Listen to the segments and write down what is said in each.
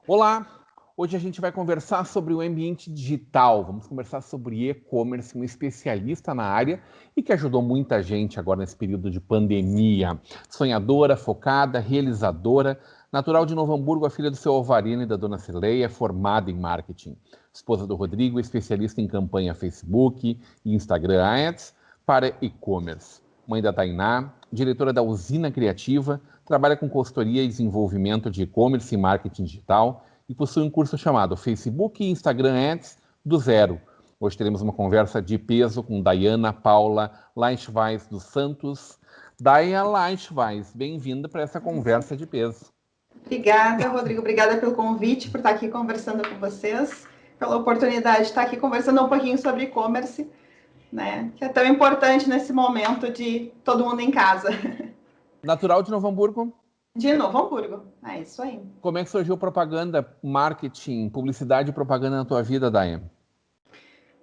Olá! Hoje a gente vai conversar sobre o ambiente digital. Vamos conversar sobre e-commerce, um especialista na área e que ajudou muita gente agora nesse período de pandemia. Sonhadora, focada, realizadora, natural de Novo Hamburgo, a filha do seu Alvarino e da dona Cileia, formada em marketing. Esposa do Rodrigo, especialista em campanha Facebook e Instagram Ads para e-commerce. Mãe da Tainá, diretora da Usina Criativa, trabalha com consultoria e desenvolvimento de e-commerce e marketing digital e possui um curso chamado Facebook e Instagram Ads do Zero. Hoje teremos uma conversa de peso com Daiana Paula Leichweis dos Santos. Daiana Leichweis, bem-vinda para essa conversa de peso. Obrigada, Rodrigo. Obrigada pelo convite, por estar aqui conversando com vocês, pela oportunidade de estar aqui conversando um pouquinho sobre e-commerce, né, que é tão importante nesse momento de todo mundo em casa. Natural de Novo Hamburgo? De Novo Hamburgo, é isso aí. Como é que surgiu propaganda, marketing, publicidade e propaganda na tua vida, Daiane?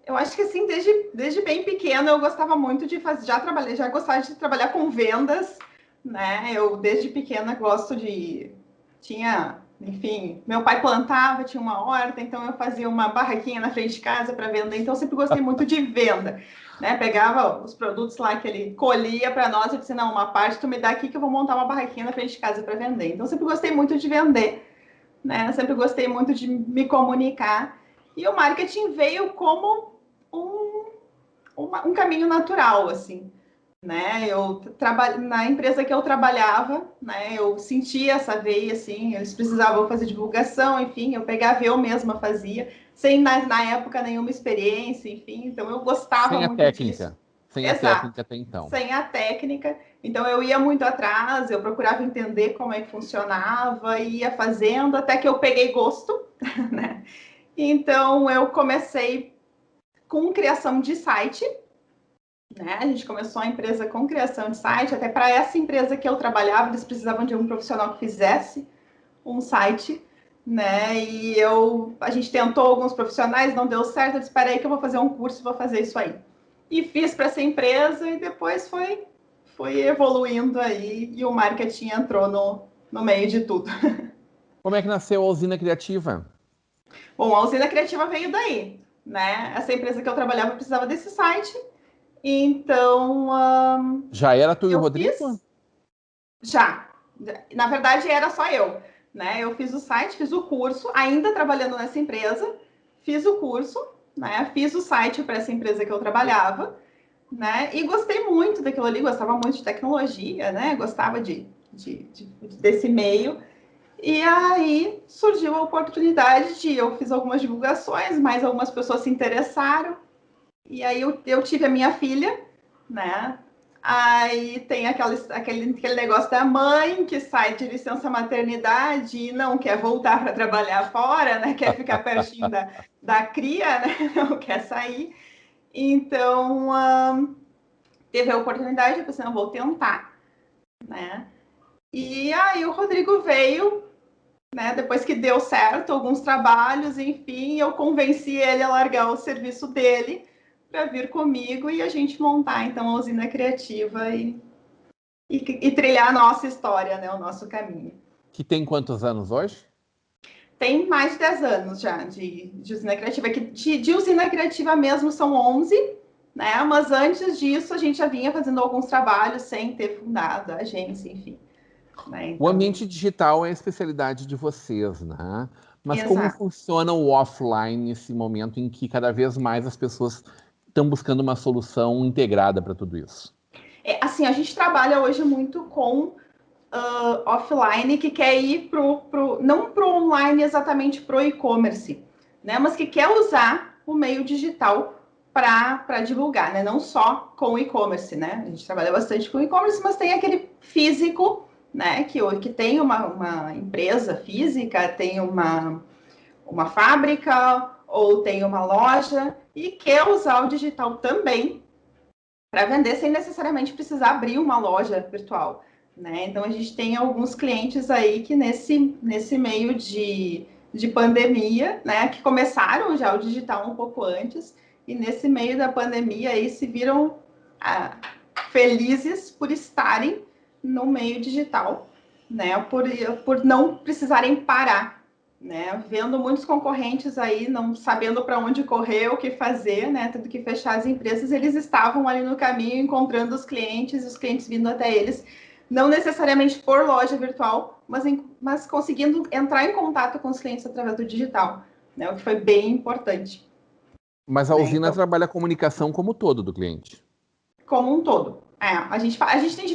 Eu acho que assim, desde bem pequena eu gostava muito de fazer, já gostava de trabalhar com vendas, né? Eu desde pequena enfim, meu pai plantava, tinha uma horta, então eu fazia uma barraquinha na frente de casa para vender, então eu sempre gostei muito de venda, né? Pegava os produtos lá que ele colhia para nós e disse, não, uma parte tu me dá aqui que eu vou montar uma barraquinha na frente de casa para vender. Então eu sempre gostei muito de vender, né? Eu sempre gostei muito de me comunicar e o marketing veio como um caminho natural, assim, né? Na empresa que eu trabalhava, né? Eu sentia essa veia, assim, eles precisavam fazer divulgação, enfim, eu pegava, eu mesma fazia, sem na época nenhuma experiência, enfim, então eu gostava muito disso. Sem a técnica até então. Sem a técnica, então eu ia muito atrás, eu procurava entender como é que funcionava, ia fazendo, até que eu peguei gosto, né? Então eu comecei com criação de site, né? A gente começou a empresa com criação de site, até para essa empresa que eu trabalhava, eles precisavam de um profissional que fizesse um site, né? E a gente tentou alguns profissionais, não deu certo, eu disse, espera aí que eu vou fazer um curso, vou fazer isso aí. E fiz para essa empresa e depois foi evoluindo aí e o marketing entrou no meio de tudo. Como é que nasceu a Usina Criativa? Bom, a Usina Criativa veio daí, né? Essa empresa que eu trabalhava precisava desse site, então... Já era tu e o Rodrigo? Já. Na verdade, era só eu, né? Eu fiz o site, fiz o curso, ainda trabalhando nessa empresa, fiz o curso, né? Fiz o site para essa empresa que eu trabalhava, né? E gostei muito daquilo ali, gostava muito de tecnologia, né? Gostava desse meio. E aí surgiu a oportunidade eu fiz algumas divulgações, mais algumas pessoas se interessaram. E aí eu tive a minha filha, né? Aí tem aquele negócio da mãe que sai de licença maternidade e não quer voltar para trabalhar fora, né? Quer ficar pertinho da cria, né? Não quer sair. Então, teve a oportunidade, eu pensei, não, vou tentar, né? E aí o Rodrigo veio, né? Depois que deu certo, alguns trabalhos, enfim, eu convenci ele a largar o serviço dele para vir comigo e a gente montar, então, a Usina Criativa e trilhar a nossa história, né? O nosso caminho. Que tem quantos anos hoje? Tem mais de 10 anos já de Usina Criativa. De Usina Criativa mesmo são 11, né? Mas antes disso, a gente já vinha fazendo alguns trabalhos sem ter fundado a agência, enfim. Né? Então... O ambiente digital é a especialidade de vocês, né? Mas Exato. Como funciona o offline nesse momento em que cada vez mais as pessoas estão buscando uma solução integrada para tudo isso? Assim, a gente trabalha hoje muito com offline que quer ir não para o online exatamente para o e-commerce, né? Mas que quer usar o meio digital para divulgar, né? Não só com o e-commerce, né? A gente trabalha bastante com e-commerce, mas tem aquele físico, né? Que tem uma empresa física, tem uma fábrica ou tem uma loja e quer usar o digital também para vender sem necessariamente precisar abrir uma loja virtual, né? Então, a gente tem alguns clientes aí que nesse meio de pandemia, né, que começaram já o digital um pouco antes, e nesse meio da pandemia aí se viram felizes por estarem no meio digital, né, por não precisarem parar, né, vendo muitos concorrentes aí não sabendo para onde correr, o que fazer, né, tendo que fechar as empresas, eles estavam ali no caminho encontrando os clientes vindo até eles, não necessariamente por loja virtual, mas conseguindo entrar em contato com os clientes através do digital, né, o que foi bem importante. Mas a Né? usina Então, trabalha a comunicação como todo do cliente. como um todo. A gente tem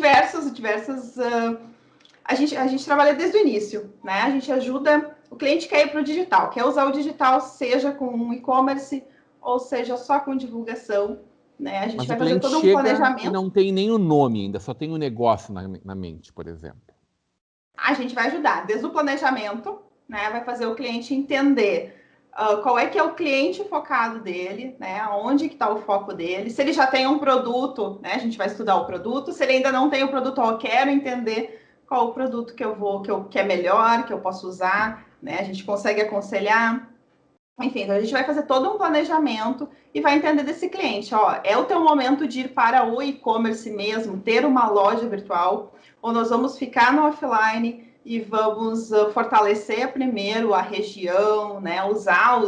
a gente trabalha desde o início, né? A gente ajuda o cliente quer ir para o digital, quer usar o digital, seja com um e-commerce ou seja só com divulgação, né? A gente Mas o vai fazer cliente todo um chega e planejamento. não tem nem o nome ainda, só tem o negócio na mente, por exemplo. A gente vai ajudar desde o planejamento, né? Vai fazer o cliente entender qual é que é o cliente focado dele, né? Onde que está o foco dele. Se ele já tem um produto, né? A gente vai estudar o produto. Se ele ainda não tem o produto, eu quero entender qual o produto que é melhor, que eu posso usar, né? A gente consegue aconselhar. Enfim, então a gente vai fazer todo um planejamento e vai entender desse cliente, ó, é o teu momento de ir para o e-commerce mesmo, ter uma loja virtual, ou nós vamos ficar no offline e vamos fortalecer primeiro a região, né, usar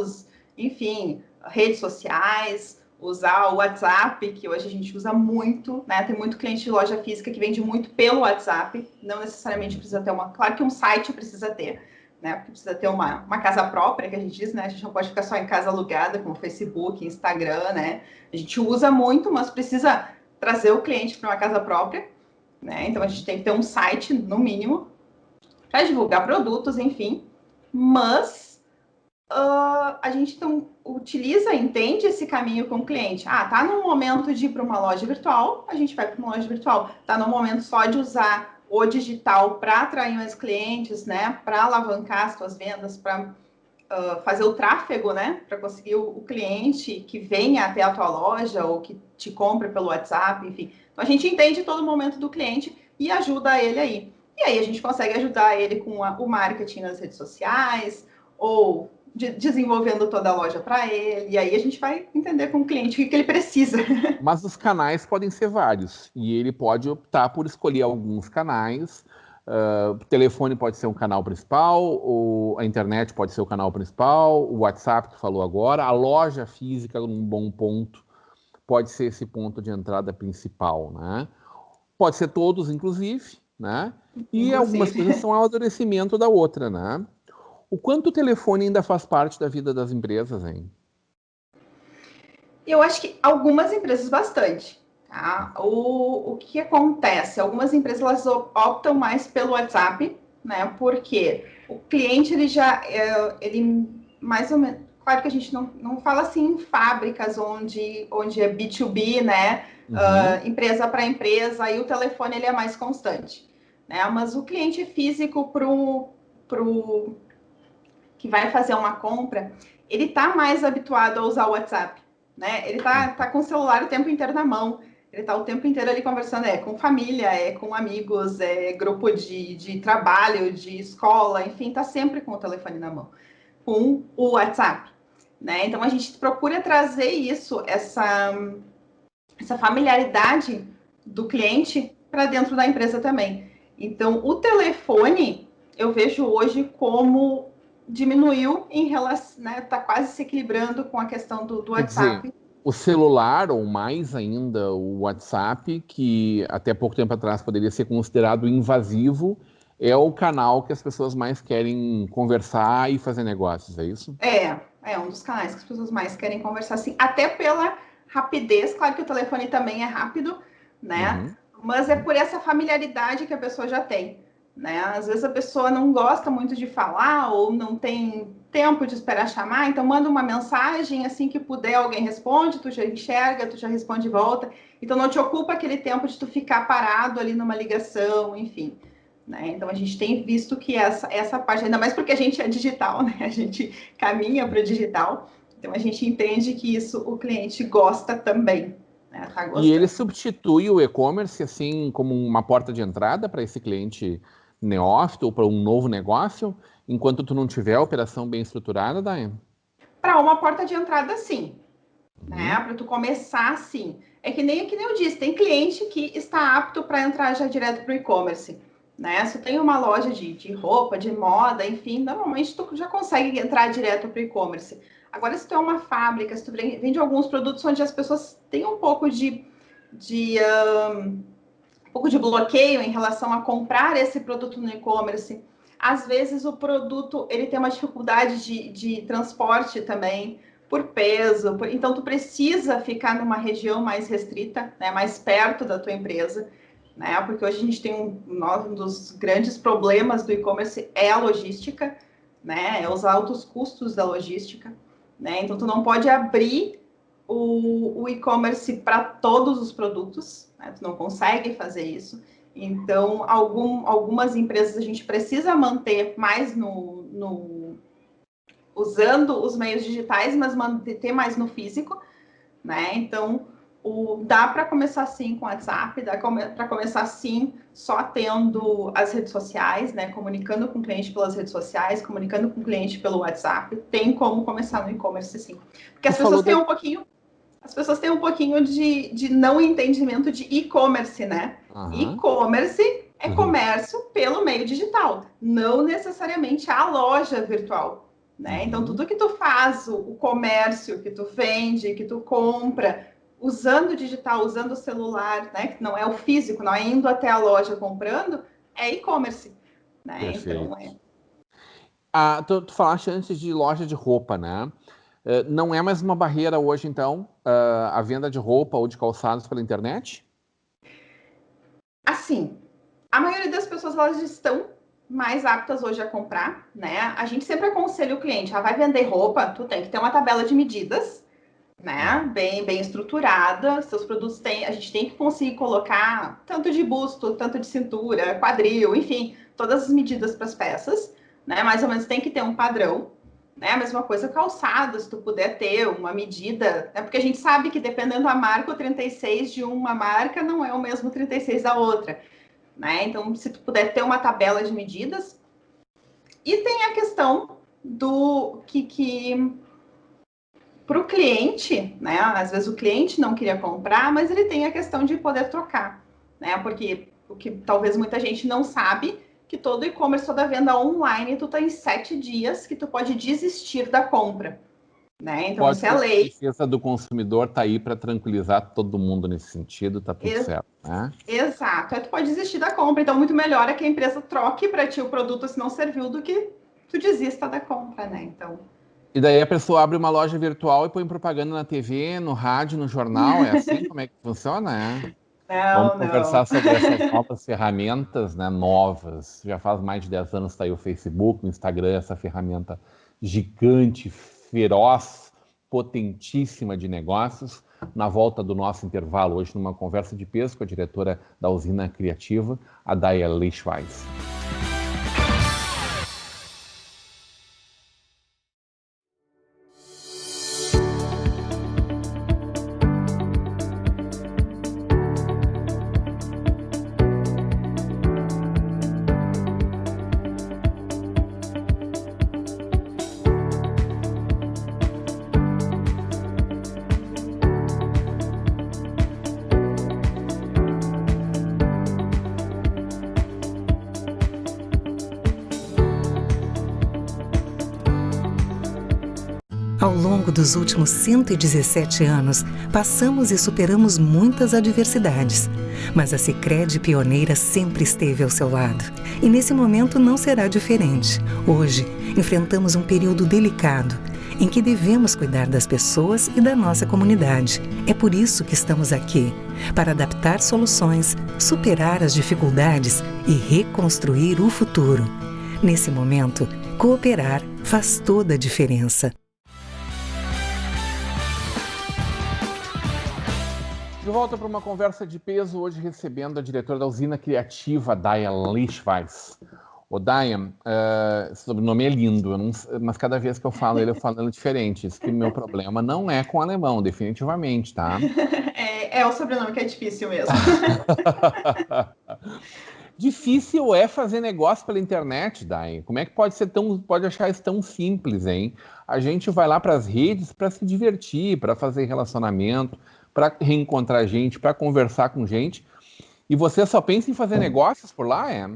enfim, redes sociais, usar o WhatsApp, que hoje a gente usa muito, né, tem muito cliente de loja física que vende muito pelo WhatsApp, não necessariamente precisa ter claro que um site precisa ter, né? Porque precisa ter uma casa própria, que a gente diz, né? A gente não pode ficar só em casa alugada, como Facebook, Instagram, né? A gente usa muito, mas precisa trazer o cliente para uma casa própria, né? Então a gente tem que ter um site, no mínimo, para divulgar produtos, enfim. Mas a gente então entende esse caminho com o cliente. Tá no momento de ir para uma loja virtual, a gente vai para uma loja virtual. Tá no momento só de usar o digital para atrair mais clientes, né? Para alavancar as suas vendas, para fazer o tráfego, né? Para conseguir o cliente que venha até a tua loja ou que te compre pelo WhatsApp, enfim. Então a gente entende todo o momento do cliente e ajuda ele aí. E aí a gente consegue ajudar ele com o marketing nas redes sociais ou desenvolvendo toda a loja para ele. E aí a gente vai entender com o cliente o que ele precisa. Mas os canais podem ser vários e ele pode optar por escolher alguns canais. O telefone pode ser um canal principal, ou a internet pode ser o canal principal, o WhatsApp que falou agora, a loja física, num bom ponto, pode ser esse ponto de entrada principal, né? Pode ser todos, inclusive, né? E algumas coisas são amadurecimento da outra, né? O quanto o telefone ainda faz parte da vida das empresas, hein? Eu acho que algumas empresas bastante. Tá? O que acontece? Algumas empresas elas optam mais pelo WhatsApp, né? Porque o cliente ele mais ou menos, claro que a gente não fala assim em fábricas onde é B2B, né? Uhum. Empresa para empresa, aí o telefone ele é mais constante, né? Mas o cliente físico pro que vai fazer uma compra, ele está mais habituado a usar o WhatsApp, né? Ele tá com o celular o tempo inteiro na mão, ele está o tempo inteiro ali conversando, com família, com amigos, grupo de trabalho, de escola, enfim, está sempre com o telefone na mão, com o WhatsApp, né? Então a gente procura trazer essa familiaridade do cliente para dentro da empresa também. Então, o telefone eu vejo hoje como diminuiu em relação, né? Está quase se equilibrando com a questão do Quer dizer, WhatsApp. o celular, ou mais ainda o WhatsApp, que até pouco tempo atrás poderia ser considerado invasivo, é o canal que as pessoas mais querem conversar e fazer negócios, é isso? É um dos canais que as pessoas mais querem conversar, assim, até pela rapidez. Claro que o telefone também é rápido, né? Uhum. Mas é por essa familiaridade que a pessoa já tem, né? Às vezes a pessoa não gosta muito de falar ou não tem tempo de esperar chamar, então manda uma mensagem, assim que puder, alguém responde, tu já enxerga, tu já responde de volta. Então não te ocupa aquele tempo de tu ficar parado ali numa ligação, enfim. Né? Então a gente tem visto que essa parte, ainda mais porque a gente é digital, né? A gente caminha para o digital, então a gente entende que isso o cliente gosta também. né? Tá E gostando. ele substitui o e-commerce, assim, como uma porta de entrada para esse cliente neófito ou para um novo negócio, enquanto tu não tiver a operação bem estruturada, Daia? Para uma porta de entrada, sim. Né? Uhum. Para tu começar, sim. É que nem eu disse, tem cliente que está apto para entrar já direto para o e-commerce. Né? Se tu tem uma loja de roupa, de moda, enfim, normalmente tu já consegue entrar direto para o e-commerce. Agora, se tu é uma fábrica, se tu vende alguns produtos onde as pessoas têm um pouco de um pouco de bloqueio em relação a comprar esse produto no e-commerce. Às vezes o produto ele tem uma dificuldade de transporte também, por peso. Então tu precisa ficar numa região mais restrita, né, mais perto da tua empresa, né? Porque hoje a gente tem um dos grandes problemas do e-commerce é a logística, né? É os altos custos da logística, né? Então tu não pode abrir o e-commerce para todos os produtos, né? Tu não consegue fazer isso. Então, algumas empresas a gente precisa manter mais usando os meios digitais, mas manter mais no físico, né? Então, dá para começar sim com o WhatsApp, dá para começar sim só tendo as redes sociais, né? Comunicando com o cliente pelas redes sociais, comunicando com o cliente pelo WhatsApp. Tem como começar no e-commerce sim. Porque as pessoas têm um pouquinho de não entendimento de e-commerce, né? Uhum. E-commerce é comércio pelo meio digital, não necessariamente a loja virtual, né? Então, tudo que tu faz, o comércio que tu vende, que tu compra, usando o digital, usando o celular, né? Que não é o físico, não é indo até a loja comprando, é e-commerce, né? Perfeito. Então, Tu falaste antes de loja de roupa, né? Não é mais uma barreira hoje, então, a venda de roupa ou de calçados pela internet? assim, a maioria das pessoas elas estão mais aptas hoje a comprar, né? A gente sempre aconselha o cliente, vai vender roupa, tu tem que ter uma tabela de medidas, né? Bem estruturada. Seus produtos têm, a gente tem que conseguir colocar tanto de busto, tanto de cintura, quadril, enfim, todas as medidas para as peças, né? Mais ou menos tem que ter um padrão. Né? A mesma coisa calçado, se tu puder ter uma medida, né? Porque a gente sabe que dependendo da marca, o 36 de uma marca não é o mesmo 36 da outra. Né? Então, se tu puder ter uma tabela de medidas. E tem a questão do que para o cliente, né? Às vezes o cliente não queria comprar, mas ele tem a questão de poder trocar, né? Porque o que talvez muita gente não sabe, que todo e-commerce, toda venda online, tu tem 7 dias que tu pode desistir da compra, né? Então, Pode isso é a ser que a lei. defesa do consumidor está aí para tranquilizar todo mundo nesse sentido, está tudo certo, né? Exato. Aí tu pode desistir da compra. Então, muito melhor é que a empresa troque para ti o produto se não serviu do que tu desista da compra, né? Então. E daí a pessoa abre uma loja virtual e põe propaganda na TV, no rádio, no jornal. É assim como é que funciona, né? Vamos Não, conversar não. sobre essas novas ferramentas, né? Novas. Já faz mais de 10 anos que está aí o Facebook, o Instagram, essa ferramenta gigante, feroz, potentíssima de negócios. Na volta do nosso intervalo, hoje, numa conversa de peso com a diretora da Usina Criativa, a Daia Leischweiss. Ao longo dos últimos 117 anos, passamos e superamos muitas adversidades. Mas a Sicredi Pioneira sempre esteve ao seu lado. E nesse momento não será diferente. Hoje, enfrentamos um período delicado, em que devemos cuidar das pessoas e da nossa comunidade. É por isso que estamos aqui, para adaptar soluções, superar as dificuldades e reconstruir o futuro. Nesse momento, cooperar faz toda a diferença. De volta para uma conversa de peso, hoje recebendo a diretora da Usina Criativa, Daia Leischweiss. O Daia, esse sobrenome é lindo, mas cada vez que eu falo ele diferente. Isso que o meu problema não é com alemão, definitivamente, tá? É o sobrenome que é difícil mesmo. Difícil é fazer negócio pela internet, Dai. Como é que pode achar isso tão simples, hein? A gente vai lá para as redes para se divertir, para fazer relacionamento, para reencontrar gente, para conversar com gente. E você só pensa em fazer negócios por lá, é?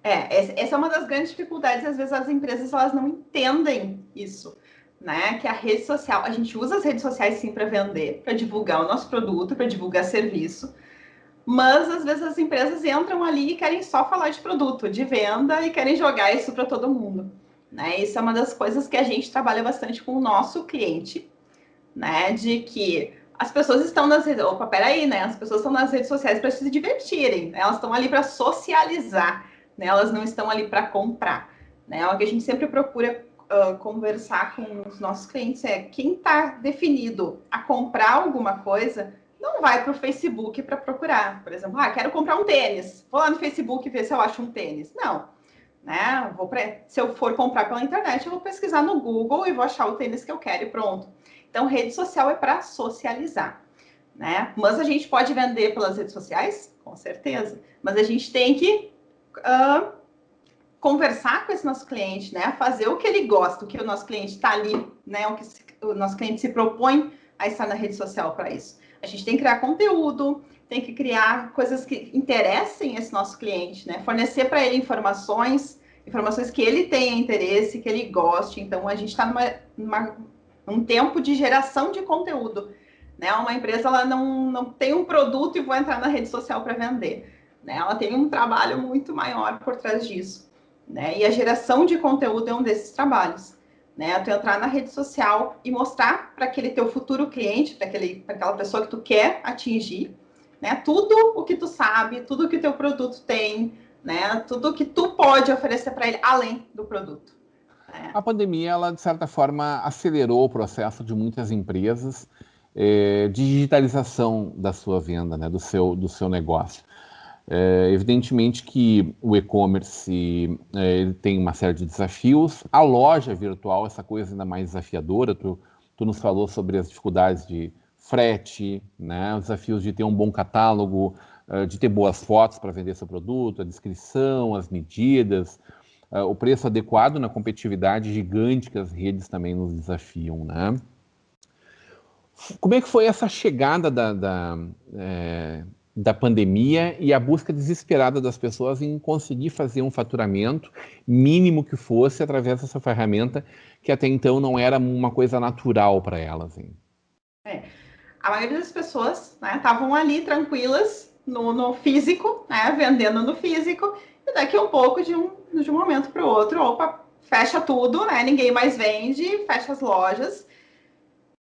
Essa é uma das grandes dificuldades. Às vezes as empresas elas não entendem isso, né? Que a rede social, a gente usa as redes sociais sim para vender, para divulgar o nosso produto, para divulgar serviço. Mas, às vezes, as empresas entram ali e querem só falar de produto, de venda, e querem jogar isso para todo mundo. Né? Isso é uma das coisas que a gente trabalha bastante com o nosso cliente, né? De que as pessoas estão nas redes... Opa, peraí, né? As pessoas estão nas redes sociais para se divertirem, né? Elas estão ali para socializar, né? Elas não estão ali para comprar. Né? O que a gente sempre procura conversar com os nossos clientes é quem está definido a comprar alguma coisa... não vai para o Facebook para procurar. Por exemplo, quero comprar um tênis. Vou lá no Facebook ver se eu acho um tênis. Não. Né? Se eu for comprar pela internet, eu vou pesquisar no Google e vou achar o tênis que eu quero e pronto. Então, rede social é para socializar. Né? Mas a gente pode vender pelas redes sociais? Com certeza. Mas a gente tem que conversar com esse nosso cliente, né? Fazer o que ele gosta, o que o nosso cliente está ali, né? O que o nosso cliente se propõe a estar na rede social para isso. A gente tem que criar conteúdo, tem que criar coisas que interessem esse nosso cliente, né? Fornecer para ele informações que ele tenha interesse, que ele goste. Então, a gente está num tempo de geração de conteúdo, né? Uma empresa, ela não tem um produto e vou entrar na rede social para vender, né? Ela tem um trabalho muito maior por trás disso, né? E a geração de conteúdo é um desses trabalhos. Né, tu entrar na rede social e mostrar para aquele teu futuro cliente, para aquela pessoa que tu quer atingir, né, tudo o que tu sabe, tudo que o teu produto tem, né, tudo o que tu pode oferecer para ele além do produto. Né. A pandemia, ela de certa forma acelerou o processo de muitas empresas de digitalização da sua venda, né, do seu negócio. Evidentemente que o e-commerce ele tem uma série de desafios. A loja virtual, essa coisa ainda mais desafiadora. Tu nos falou sobre as dificuldades de frete, né? Os desafios de ter um bom catálogo, de ter boas fotos para vender seu produto, a descrição, as medidas, o preço adequado na competitividade gigante que as redes também nos desafiam, né? Como é que foi essa chegada da pandemia e a busca desesperada das pessoas em conseguir fazer um faturamento mínimo que fosse através dessa ferramenta que até então não era uma coisa natural para elas? Hein? A maioria das pessoas estavam ali tranquilas no físico, né, vendendo no físico, e daqui a um pouco, de um momento para o outro, opa, fecha tudo, né, ninguém mais vende, fecha as lojas.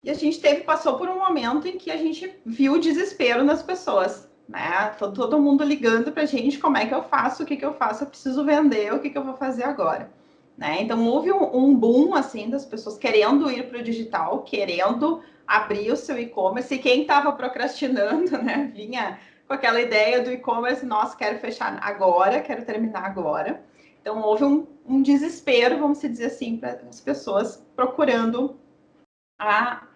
E a gente passou por um momento em que a gente viu o desespero nas pessoas, né? Todo mundo ligando para a gente, como é que eu faço, o que eu faço, eu preciso vender, o que eu vou fazer agora? Né? Então, houve um boom, assim, das pessoas querendo ir para o digital, querendo abrir o seu e-commerce, e quem estava procrastinando, né, vinha com aquela ideia do e-commerce, nossa, quero fechar agora, quero terminar agora. Então, houve um desespero, vamos dizer assim, para as pessoas procurando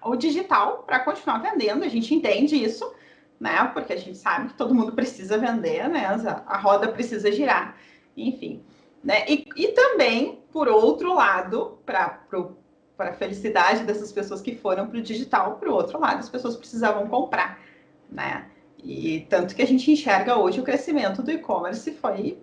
o digital para continuar vendendo. A gente entende isso, né? Porque a gente sabe que todo mundo precisa vender, né? A roda precisa girar, enfim. Né? E também, por outro lado, para a felicidade dessas pessoas que foram para o digital, por outro lado, as pessoas precisavam comprar, né? E tanto que a gente enxerga hoje o crescimento do e-commerce foi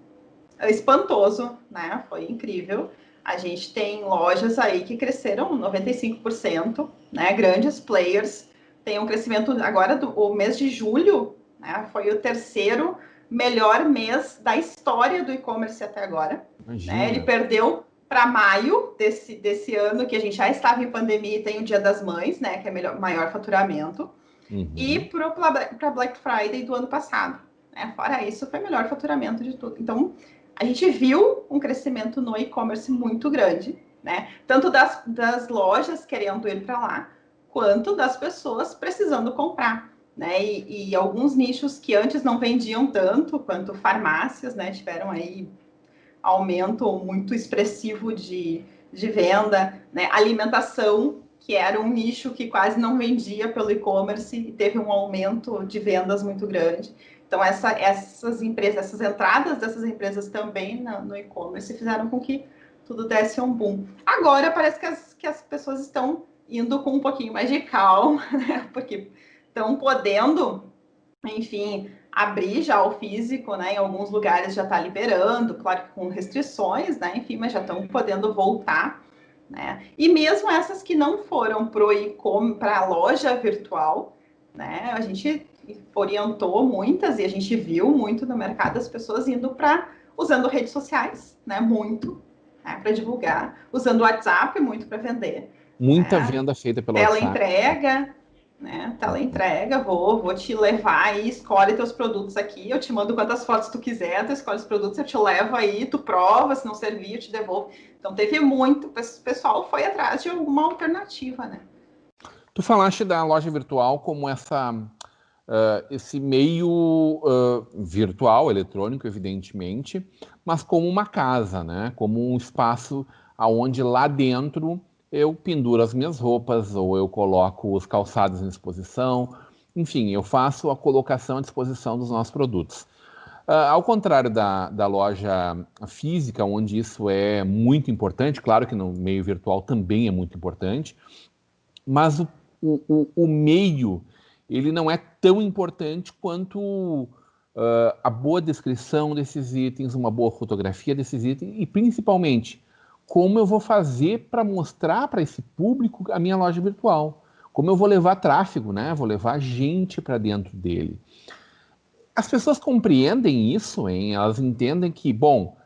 espantoso, né? Foi incrível. A gente tem lojas aí que cresceram 95%, né? Grandes players. Tem um crescimento agora, o mês de julho, né? Foi o terceiro melhor mês da história do e-commerce até agora. Né? Ele perdeu para maio desse ano, que a gente já estava em pandemia e tem o Dia das Mães, né? Que é maior faturamento. Uhum. E para Black Friday do ano passado. Né? Fora isso, foi o melhor faturamento de tudo. Então, a gente viu um crescimento no e-commerce muito grande, né? Tanto das lojas querendo ir para lá, quanto das pessoas precisando comprar, né? E alguns nichos que antes não vendiam tanto, quanto farmácias, né? Tiveram aí aumento muito expressivo de venda, né? Alimentação, que era um nicho que quase não vendia pelo e-commerce e teve um aumento de vendas muito grande. Então, essas empresas, essas entradas dessas empresas também no e-commerce fizeram com que tudo desse um boom. Agora, parece que as pessoas estão indo com um pouquinho mais de calma, né? Porque estão podendo, enfim, abrir já o físico, né? Em alguns lugares já está liberando, claro que com restrições, né? Enfim, mas já estão podendo voltar, né? E mesmo essas que não foram para a loja virtual, né? A gente orientou muitas e a gente viu muito no mercado as pessoas indo usando redes sociais, né? Muito, né? Para divulgar, usando o WhatsApp muito para vender. Muita Né? venda feita pelo Tela WhatsApp. Entrega, né? Tela entrega, vou te levar aí, escolhe teus produtos aqui, eu te mando quantas fotos tu quiser, tu escolhe os produtos, eu te levo aí, tu prova, se não servir, eu te devolvo. Então teve muito, o pessoal foi atrás de alguma alternativa, né? Tu falaste da loja virtual como esse meio virtual, eletrônico, evidentemente, mas como uma casa, né? Como um espaço onde lá dentro eu penduro as minhas roupas ou eu coloco os calçados em exposição. Enfim, eu faço a colocação à disposição dos nossos produtos. Ao contrário da loja física, onde isso é muito importante, claro que no meio virtual também é muito importante, mas o meio ele não é tão importante quanto a boa descrição desses itens, uma boa fotografia desses itens e, principalmente, como eu vou fazer para mostrar para esse público a minha loja virtual. Como eu vou levar tráfego, né? Vou levar gente para dentro dele. As pessoas compreendem isso, hein? Elas entendem que, bom,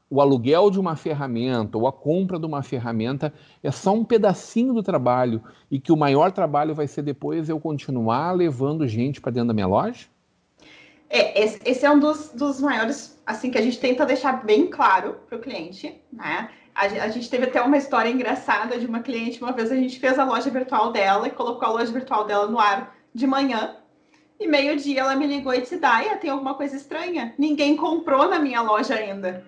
o aluguel de uma ferramenta ou a compra de uma ferramenta é só um pedacinho do trabalho e que o maior trabalho vai ser depois eu continuar levando gente para dentro da minha loja? Esse é um dos maiores, assim, que a gente tenta deixar bem claro para o cliente, né? A gente teve até uma história engraçada de uma cliente, uma vez a gente fez a loja virtual dela e colocou a loja virtual dela no ar de manhã, e meio-dia ela me ligou e disse, Daia, tem alguma coisa estranha? Ninguém comprou na minha loja ainda.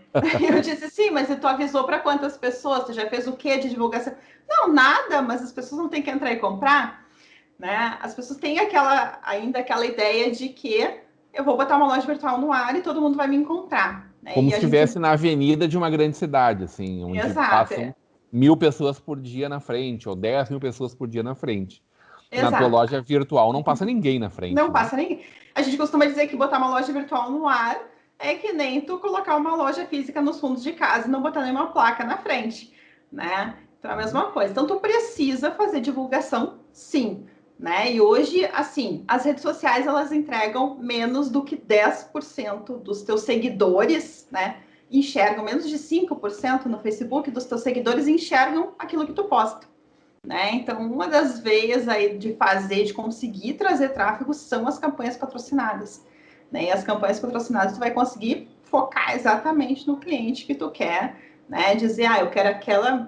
Eu disse, sim, mas tu avisou para quantas pessoas? Tu já fez o quê de divulgação? Não, nada, mas as pessoas não têm que entrar e comprar, né? As pessoas têm ainda aquela ideia de que eu vou botar uma loja virtual no ar e todo mundo vai me encontrar. Né? Como e se estivesse na avenida de uma grande cidade, assim, onde Exato, passam 1.000 pessoas por dia na frente, ou 10.000 pessoas por dia na frente. Na tua Exato. loja virtual não passa ninguém na frente. Não passa ninguém. A gente costuma dizer que botar uma loja virtual no ar é que nem tu colocar uma loja física nos fundos de casa e não botar nenhuma placa na frente, né? Então é a mesma coisa. Então tu precisa fazer divulgação, sim. Né? E hoje, assim, as redes sociais, elas entregam menos do que 10% dos teus seguidores, né? Enxergam, menos de 5% no Facebook dos teus seguidores enxergam aquilo que tu posta. Né? Então, uma das veias aí de conseguir trazer tráfego são as campanhas patrocinadas. Né? E as campanhas patrocinadas tu vai conseguir focar exatamente no cliente que tu quer, né? Dizer, eu quero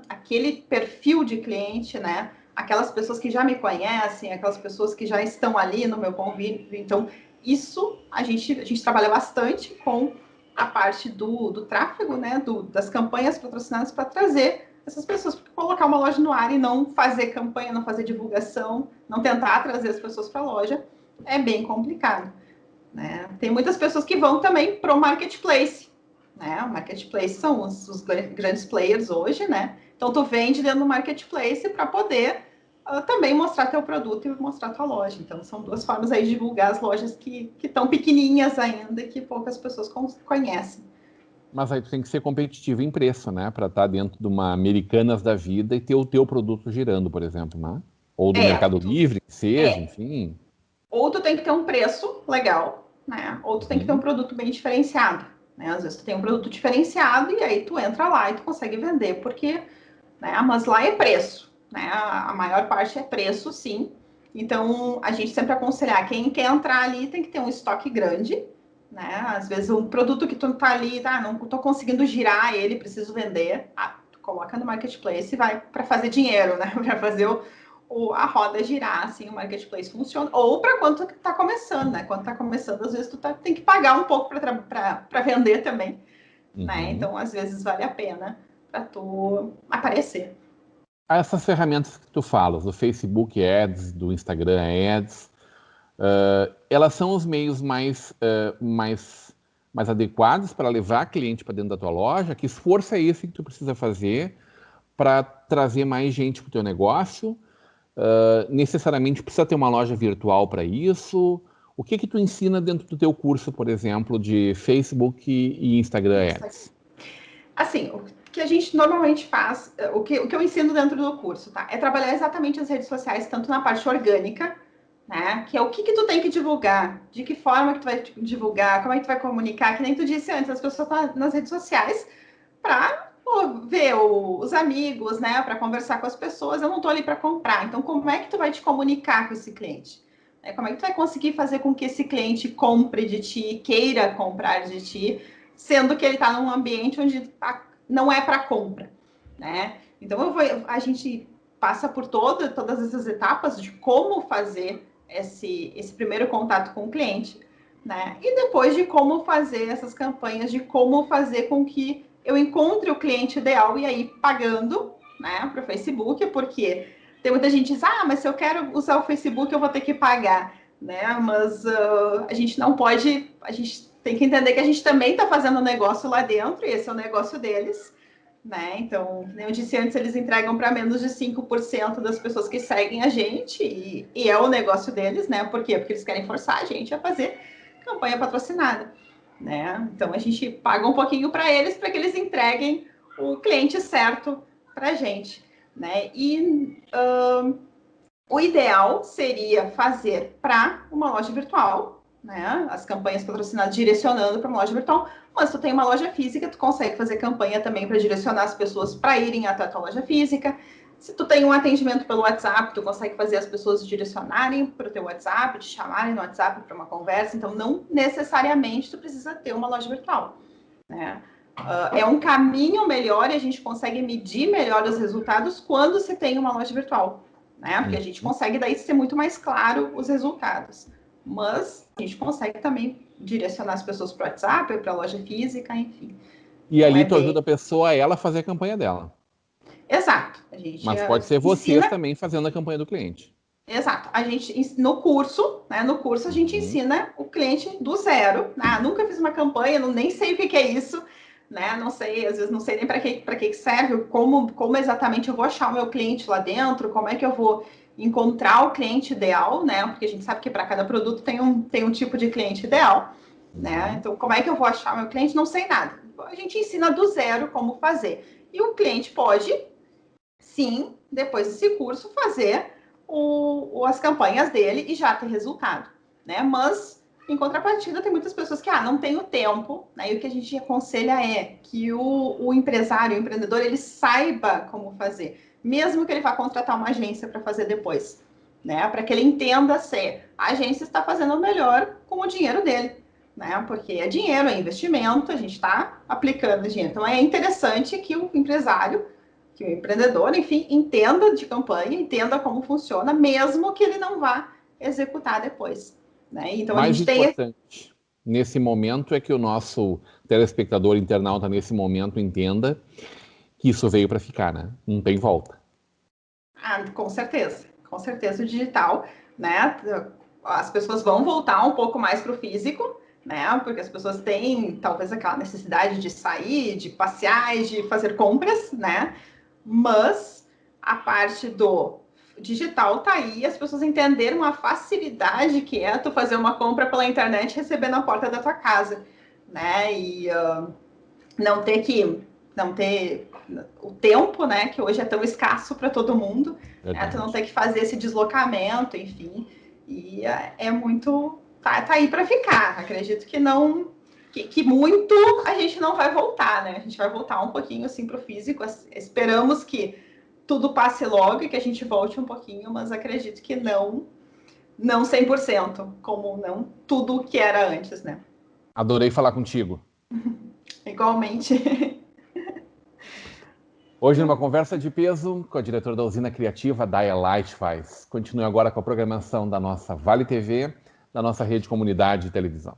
aquele perfil de cliente, né? Aquelas pessoas que já me conhecem, aquelas pessoas que já estão ali no meu convívio. Então, isso a gente trabalha bastante com a parte do tráfego, né? Das campanhas patrocinadas para trazer essas pessoas, porque colocar uma loja no ar e não fazer campanha, não fazer divulgação, não tentar trazer as pessoas para a loja, é bem complicado. Né? Tem muitas pessoas que vão também para o marketplace. Né? O marketplace são os grandes players hoje, né? Então, tu vende dentro do marketplace para poder também mostrar teu produto e mostrar tua loja. Então, são duas formas aí de divulgar as lojas que estão pequenininhas ainda e que poucas pessoas conhecem. Mas aí tu tem que ser competitivo em preço, né? Para estar dentro de uma Americanas da vida e ter o teu produto girando, por exemplo, né? Ou do Mercado Livre, que seja, enfim. Ou tu tem que ter um preço legal, né? Ou tu tem que ter um produto bem diferenciado. Né? Às vezes tu tem um produto diferenciado e aí tu entra lá e tu consegue vender, porque, né? Mas lá é preço, né? A maior parte é preço, sim. Então, a gente sempre aconselha, quem quer entrar ali tem que ter um estoque grande, né? Às vezes um produto que tu tá ali, não tô conseguindo girar ele, preciso vender, tu coloca no marketplace e vai para fazer dinheiro, né? Para fazer a roda girar, assim, o marketplace funciona. Ou para quando tu tá começando, né? Quando tá começando, às vezes tu tem que pagar um pouco para vender também, né? Então, às vezes vale a pena para tu aparecer. Essas ferramentas que tu falas, do Facebook Ads, do Instagram Ads, elas são os meios mais adequados para levar cliente para dentro da tua loja? Que esforço é esse que tu precisa fazer para trazer mais gente para o teu negócio? Necessariamente precisa ter uma loja virtual para isso? O que tu ensina dentro do teu curso, por exemplo, de Facebook e Instagram Ads? Assim, o que a gente normalmente faz, o que eu ensino dentro do curso, tá? É trabalhar exatamente as redes sociais, tanto na parte orgânica, né? Que é o que tu tem que divulgar, de que forma que tu vai divulgar, como é que tu vai comunicar, que nem tu disse antes, as pessoas estão nas redes sociais para ver os amigos, né? Para conversar com as pessoas, eu não estou ali para comprar. Então, como é que tu vai te comunicar com esse cliente? Como é que tu vai conseguir fazer com que esse cliente compre de ti, queira comprar de ti, sendo que ele está num ambiente onde não é para compra, né? Então, a gente passa por todas essas etapas de como fazer esse primeiro contato com o cliente, né? E depois de como fazer essas campanhas, de como fazer com que eu encontre o cliente ideal e aí pagando, né, para o Facebook, porque tem muita gente que diz, mas se eu quero usar o Facebook, eu vou ter que pagar, né? Mas a gente não pode, a gente tem que entender que a gente também está fazendo um negócio lá dentro, e esse é o negócio deles, né? Então, como eu disse antes, eles entregam para menos de 5% das pessoas que seguem a gente, e é o negócio deles, né? Por quê? Porque eles querem forçar a gente a fazer campanha patrocinada, né? Então, a gente paga um pouquinho para eles, para que eles entreguem o cliente certo para a gente, né? E o ideal seria fazer para uma loja virtual, né? As campanhas patrocinadas direcionando para uma loja virtual. Mas se tu tem uma loja física, tu consegue fazer campanha também para direcionar as pessoas para irem até a tua loja física. Se tu tem um atendimento pelo WhatsApp, tu consegue fazer as pessoas direcionarem para o teu WhatsApp, te chamarem no WhatsApp para uma conversa. Então, não necessariamente tu precisa ter uma loja virtual, né? É um caminho melhor e a gente consegue medir melhor os resultados quando se tem uma loja virtual, né? Porque a gente consegue daí ser muito mais claro os resultados. Mas a gente consegue também direcionar as pessoas para o WhatsApp, para a loja física, enfim. E ali tu ajuda a pessoa a ela fazer a campanha dela. Exato. Mas pode ser vocês também fazendo a campanha do cliente. Exato. A gente, no curso, né? No curso a gente ensina o cliente do zero. Nunca fiz uma campanha, nem sei o que é isso, né? Não sei, às vezes não sei nem para que serve, como exatamente eu vou achar o meu cliente lá dentro, como é que eu vou encontrar o cliente ideal, né? Porque a gente sabe que para cada produto tem um tipo de cliente ideal, né? Então, como é que eu vou achar o meu cliente? Não sei nada. A gente ensina do zero como fazer. E o cliente pode, sim, depois desse curso, fazer as campanhas dele e já ter resultado, né? Mas, em contrapartida, tem muitas pessoas que não tem o tempo, né? E o que a gente aconselha é que o empresário, o empreendedor, ele saiba como fazer, mesmo que ele vá contratar uma agência para fazer depois, né? Para que ele entenda se a agência está fazendo o melhor com o dinheiro dele, né? Porque é dinheiro, é investimento, a gente está aplicando dinheiro. Então, é interessante que o empresário, que o empreendedor, enfim, entenda de campanha, entenda como funciona, mesmo que ele não vá executar depois, né? Então, mais a gente importante nesse momento é que o nosso telespectador, internauta, nesse momento, entenda que isso veio para ficar, né? Não tem volta. Com certeza. Com certeza o digital, né? As pessoas vão voltar um pouco mais para o físico, né? Porque as pessoas têm, talvez, aquela necessidade de sair, de passear e de fazer compras, né? Mas a parte do digital tá aí, as pessoas entenderam a facilidade que é tu fazer uma compra pela internet e receber na porta da tua casa, né? E não ter o tempo, né? Que hoje é tão escasso para todo mundo, né? Tu não ter que fazer esse deslocamento, enfim. E é muito... Tá aí para ficar. Acredito que não... Que muito a gente não vai voltar, né? A gente vai voltar um pouquinho, assim, para o físico. Esperamos que tudo passe logo e que a gente volte um pouquinho, mas acredito que não 100%, como não tudo que era antes, né? Adorei falar contigo. Igualmente. Hoje, numa conversa de peso com a diretora da usina criativa, Daya Lightweiss. Continue agora com a programação da nossa Vale TV, da nossa rede comunidade de televisão.